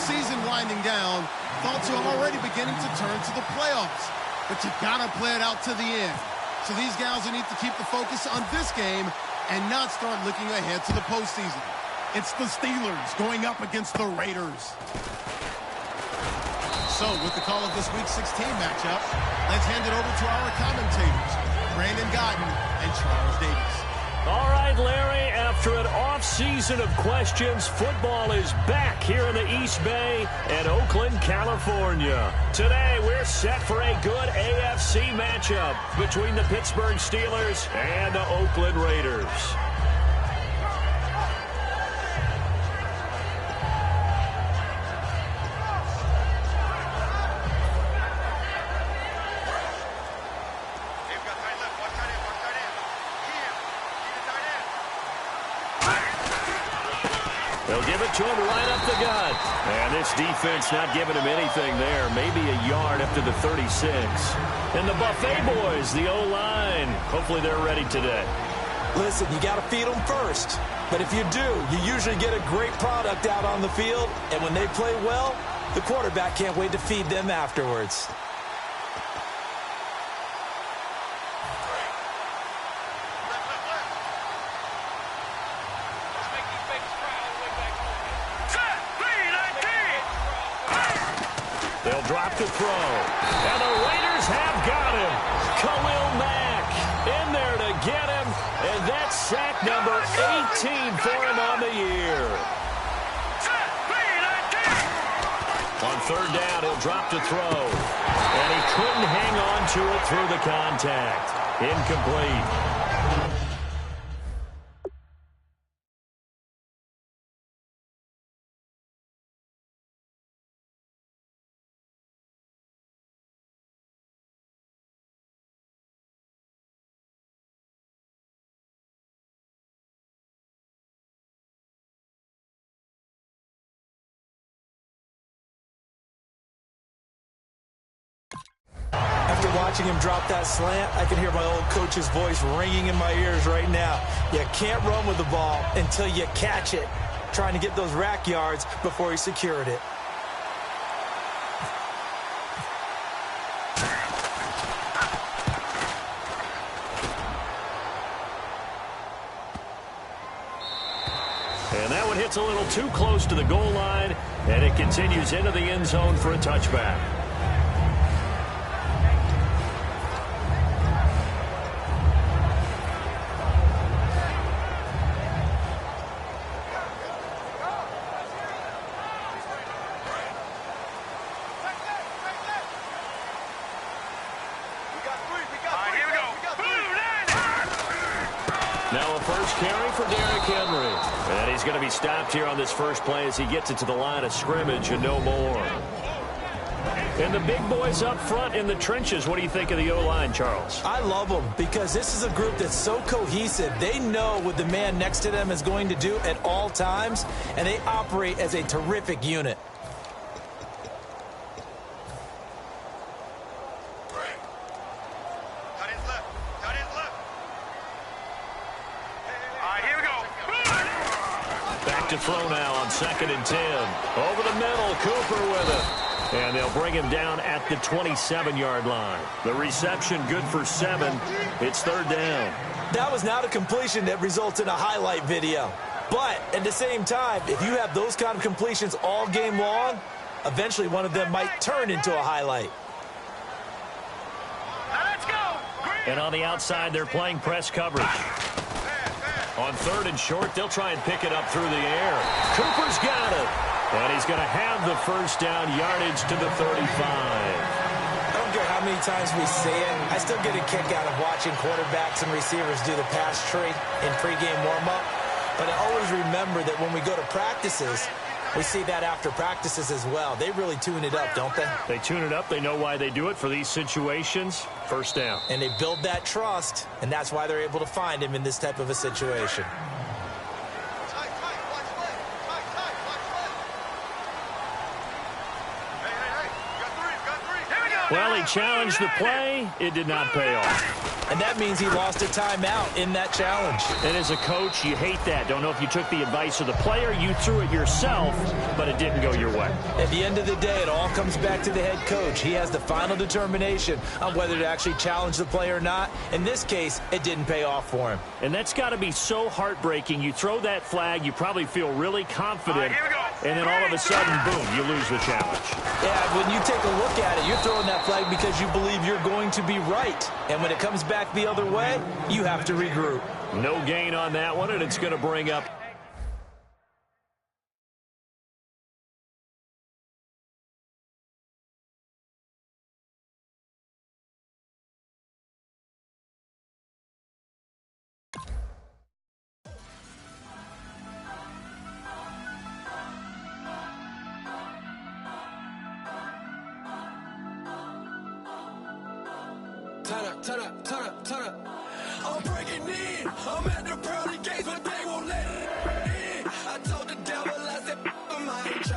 season winding down, thoughts are already beginning to turn to the playoffs. But you gotta play it out to the end. So these guys will need to keep the focus on this game and not start looking ahead to the postseason. It's the Steelers going up against the Raiders. So with the call of this Week 16 matchup, let's hand it over to our commentators, Brandon Godden and Charles Davis. All right, Larry, after an off-season of questions, football is back here in the East Bay and Oakland, California. Today, we're set for a good AFC matchup between the Pittsburgh Steelers and the Oakland Raiders. They'll give it to him right up the gut. And this defense not giving him anything there. Maybe a yard up to the 36. And the Buffet boys, the O-line. Hopefully they're ready today. Listen, you got to feed them first. But if you do, you usually get a great product out on the field. And when they play well, the quarterback can't wait to feed them afterwards. They'll drop to throw. And the Raiders have got him. Khalil Mack in there to get him. And that's sack number 18 for him on the year. On third down, he'll drop to throw. And he couldn't hang on to it through the contact. Incomplete. After watching him drop that slant, I can hear my old coach's voice ringing in my ears right now. You can't run with the ball until you catch it. Trying to get those rack yards before he secured it. And that one hits a little too close to the goal line, and it continues into the end zone for a touchback. Now a first carry for Derrick Henry. And he's going to be stopped here on this first play as he gets it to the line of scrimmage and no more. And the big boys up front in the trenches, what do you think of the O-line, Charles? I love them because this is a group that's so cohesive. They know what the man next to them is going to do at all times, and they operate as a terrific unit. To throw now on 2nd and 10. Over the middle, Cooper with it. And they'll bring him down at the 27-yard line. The reception good for 7. It's third down. That was not a completion that results in a highlight video. But at the same time, if you have those kind of completions all game long, eventually one of them might turn into a highlight. Let's go. And on the outside, they're playing press coverage. On 3rd and short, they'll try and pick it up through the air. Cooper's got it. And he's going to have the first down, yardage to the 35. I don't care how many times we say it. I still get a kick out of watching quarterbacks and receivers do the pass tree in pregame warm-up. But I always remember that when we go to practices, we see that after practices as well. They really tune it up, don't they? They tune it up. They know why they do it for these situations. First down. And they build that trust, and that's why they're able to find him in this type of a situation. Well, he challenged the play. It did not pay off. And that means he lost a timeout in that challenge. And as a coach, you hate that. Don't know if you took the advice of the player. You threw it yourself, but it didn't go your way. At the end of the day, it all comes back to the head coach. He has the final determination on whether to actually challenge the play or not. In this case, it didn't pay off for him. And that's got to be so heartbreaking. You throw that flag, you probably feel really confident, and then all of a sudden, boom, you lose the challenge. Yeah, when you take a look at it, you're throwing that flag because you believe you're going to be right. And when it comes back the other way, you have to regroup. No gain on that one, and it's going to bring up Turn up. I'm breaking in. I'm at the pearly gates, but they won't let it in. I told the devil, I said, I ain't